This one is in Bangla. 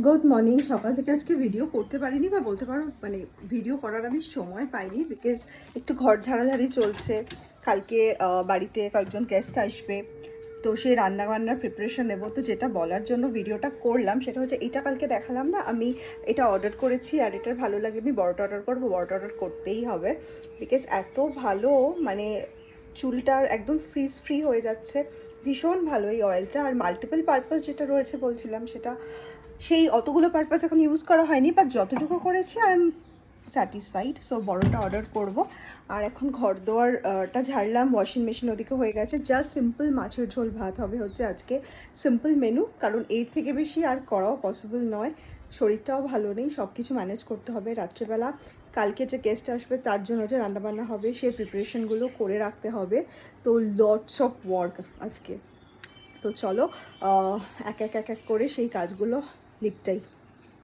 Good morning. সকাল থেকে আজকে ভিডিও করতে পারিনি, বা বলতে পারো মানে ভিডিও করার আমি সময় পাইনি, বিকজ একটু ঘর ঝাড়াঝাড়ি চলছে। কালকে বাড়িতে কয়েকজন গেস্ট আসবে, তো সেই রান্নাবান্নার প্রিপারেশন নেব। তো যেটা বলার জন্য ভিডিওটা করলাম সেটা হচ্ছে, এটা কালকে দেখালাম না, আমি এটা অর্ডার করেছি আর এটার ভালো লাগে আমি বড়টা অর্ডার করবো। বড়টা অর্ডার করতেই হবে, বিকজ এত ভালো, মানে চুলটার একদম ফ্রিজ ফ্রি হয়ে যাচ্ছে। ভীষণ ভালো এই অয়েলটা। আর মাল্টিপল পারপাস যেটা রয়েছে বলছিলাম, সেটা সেই অতগুলো পারপাস এখন ইউজ করা হয়নি, বাট যতটুকু করেছি আই এম স্যাটিসফাইড। সো বড়টা অর্ডার করব। আর এখন ঘর দোয়ারটা ঝাড়লাম, ওয়াশিং মেশিন ওদিকে হয়ে গেছে। জাস্ট সিম্পল মাছের ঝোল ভাত হবে হচ্ছে আজকে, সিম্পল মেনু, কারণ এর থেকে বেশি আর করাও পসিবল নয়। শরীরটাও ভালো নেই, সব কিছু ম্যানেজ করতে হবে। রাত্রেবেলা কালকে যে গেস্ট আসবে তার জন্য যে রান্নাবান্না হবে সেই প্রিপারেশনগুলো করে রাখতে হবে। তো লটস অফ ওয়ার্ক আজকে। তো চলো এক এক করে সেই কাজগুলো লিপটাই।